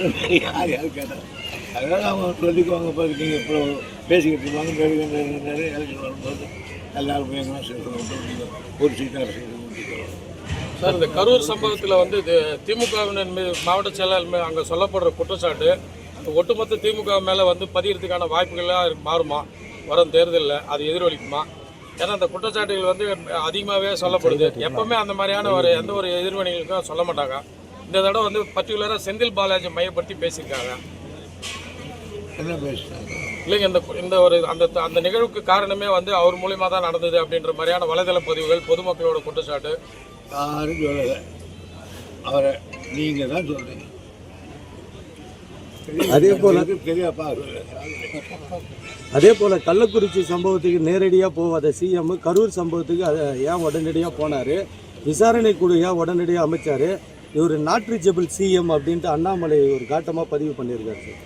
யார் யார் கேட்டார் அதனால் அவங்க சொல்லிக்குவாங்க. இப்போ நீங்கள் இப்போ பேசிக்கிட்டு இருப்பாங்க. பேருக்கின்றாரு எலெக்ஷன் வரும்போது எல்லாரும் எங்கன்னா சேர்த்து ஒரு சீட்டாக சேர்த்து. சார், இந்த கரூர் சம்பவத்தில் வந்து திமுகவினர் மீது மாவட்ட செயலாளர் மீது அங்கே சொல்லப்படுற குற்றச்சாட்டு ஒட்டுமொத்த திமுக மேலே வந்து பதிகிறதுக்கான வாய்ப்புகளாக மாறுமா வரும் தேர்தலில்? அது எதிரொலிக்குமா? ஏன்னா அந்த குற்றச்சாட்டுகள் வந்து அதிகமாகவே சொல்லப்படுது. எப்போவுமே அந்த மாதிரியான எந்த ஒரு எதிர்வினைகளுக்கும் சொல்ல மாட்டாங்க. இந்த தடவை வந்து பர்டிகுலராக செந்தில் பாலாஜி மையப்படுத்தி பேசியிருக்காங்க. என்ன பேசுகிறாங்க? இல்லைங்க, இந்த ஒரு அந்த நிகழ்வுக்கு காரணமே வந்து அவர் மூலியமாக தான் நடந்தது அப்படின்ற மாதிரியான வலைதள பதிவுகள் பொதுமக்களோட குற்றச்சாட்டு. யாரும் சொல்லலை, அவரை நீங்கள் தான் சொல்கிறீங்க. அதே போல் கள்ளக்குறிச்சி சம்பவத்துக்கு நேரடியாக போகாத சிஎம் கரூர் சம்பவத்துக்கு அதை ஏன் உடனடியாக போனார்? விசாரணை குழு ஏன் உடனடியாக அமைச்சார்? இவர் நாட் ரீச்சபிள் சிஎம் அப்படின்ட்டு அண்ணாமலை ஒரு காட்டமாக பதிவு பண்ணியிருக்காரு சார்.